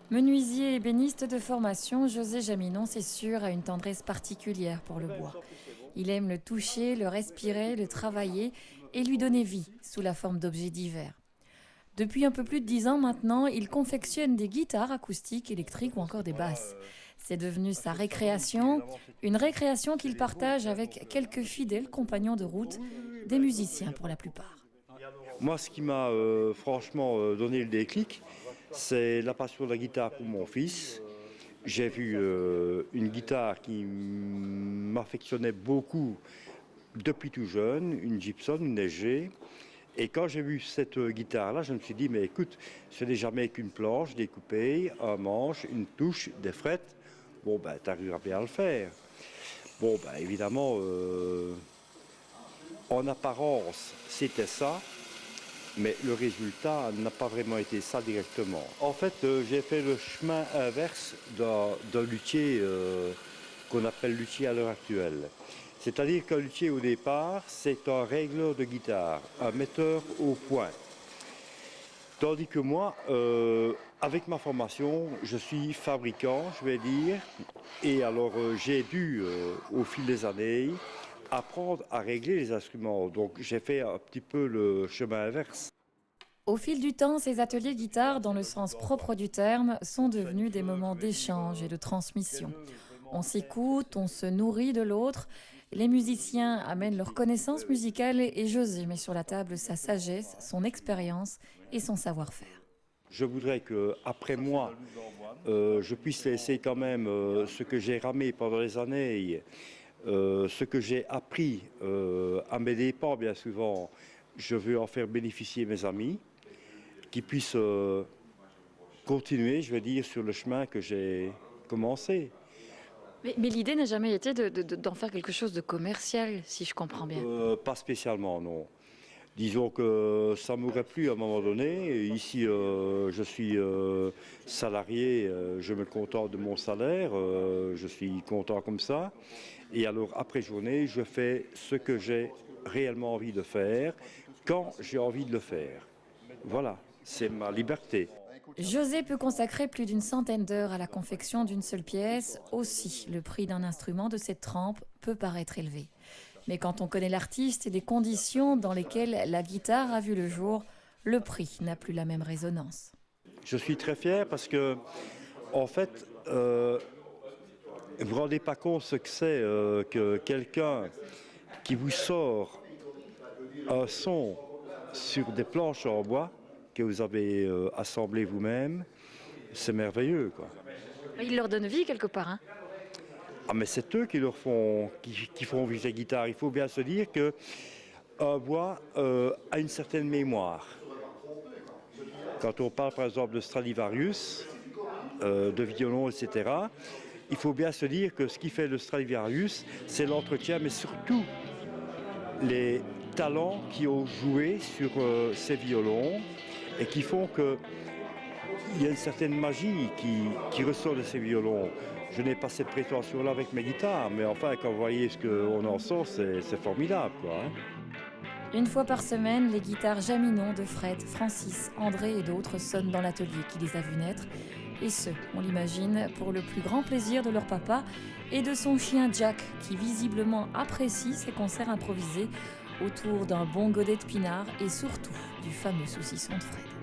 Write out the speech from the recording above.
Menuisier et ébéniste de formation, José Jaminon s'essure a une tendresse particulière pour le bois. Il aime le toucher, le respirer, le travailler et lui donner vie sous la forme d'objets divers. Depuis un peu plus de 10 ans maintenant, il confectionne des guitares acoustiques, électriques ou encore des basses. C'est devenu sa récréation, une récréation qu'il partage avec quelques fidèles compagnons de route, des musiciens pour la plupart. Moi, ce qui m'a franchement donné le déclic, c'est la passion de la guitare pour mon fils. J'ai vu une guitare qui m'affectionnait beaucoup depuis tout jeune, une Gibson, une SG. Et quand j'ai vu cette guitare-là, je me suis dit, mais écoute, ce n'est jamais qu'une planche découpée, un manche, une touche, des frettes. Bon, ben, tu arriveras bien à le faire. Bon, ben, évidemment, en apparence, c'était ça. Mais le résultat n'a pas vraiment été ça directement. En fait, j'ai fait le chemin inverse d'un luthier qu'on appelle luthier à l'heure actuelle. C'est-à-dire qu'un luthier au départ, c'est un régleur de guitare, un metteur au point. Tandis que moi, avec ma formation, je suis fabricant, je vais dire. Et alors, j'ai dû, au fil des années, apprendre à régler les instruments. Donc j'ai fait un petit peu le chemin inverse. Au fil du temps, ces ateliers guitare, dans le sens propre du terme, sont devenus des moments d'échange et de transmission. On s'écoute, on se nourrit de l'autre. Les musiciens amènent leurs connaissances musicales et José met sur la table sa sagesse, son expérience et son savoir-faire. Je voudrais qu'après moi, je puisse laisser quand même ce que j'ai ramé pendant les années, ce que j'ai appris à mes dépens bien souvent. Je veux en faire bénéficier mes amis, qui puissent continuer, je vais dire, sur le chemin que j'ai commencé. Mais l'idée n'a jamais été d'en faire quelque chose de commercial, si je comprends bien. Pas spécialement, non. Disons que ça m'aurait plu à un moment donné. Ici, je suis salarié, je me contente de mon salaire, je suis content comme ça. Et alors, après journée, je fais ce que j'ai réellement envie de faire, quand j'ai envie de le faire. Voilà, c'est ma liberté. José peut consacrer plus d'une centaine d'heures à la confection d'une seule pièce. Aussi, le prix d'un instrument de cette trempe peut paraître élevé. Mais quand on connaît l'artiste et les conditions dans lesquelles la guitare a vu le jour, le prix n'a plus la même résonance. Je suis très fier parce que, en fait, vous ne vous rendez pas compte ce que c'est que quelqu'un qui vous sort un son sur des planches en bois que vous avez assemblées vous-même. C'est merveilleux, quoi. Il leur donne vie quelque part, hein. Ah, mais c'est eux qui qui font vivre la guitare. Il faut bien se dire que un bois a une certaine mémoire. Quand on parle par exemple de Stradivarius, de violon, etc., il faut bien se dire que ce qui fait le Stradivarius, c'est l'entretien, mais surtout les talents qui ont joué sur ces violons et qui font qu'il y a une certaine magie qui ressort de ces violons. Je n'ai pas cette prétention-là avec mes guitares, mais enfin, quand vous voyez ce qu'on en sort, c'est formidable, quoi, hein. Une fois par semaine, les guitares Jaminon de Fred, Francis, André et d'autres sonnent dans l'atelier qui les a vus naître. Et ce, on l'imagine, pour le plus grand plaisir de leur papa et de son chien Jack, qui visiblement apprécie ces concerts improvisés autour d'un bon godet de pinard et surtout du fameux saucisson de Fred.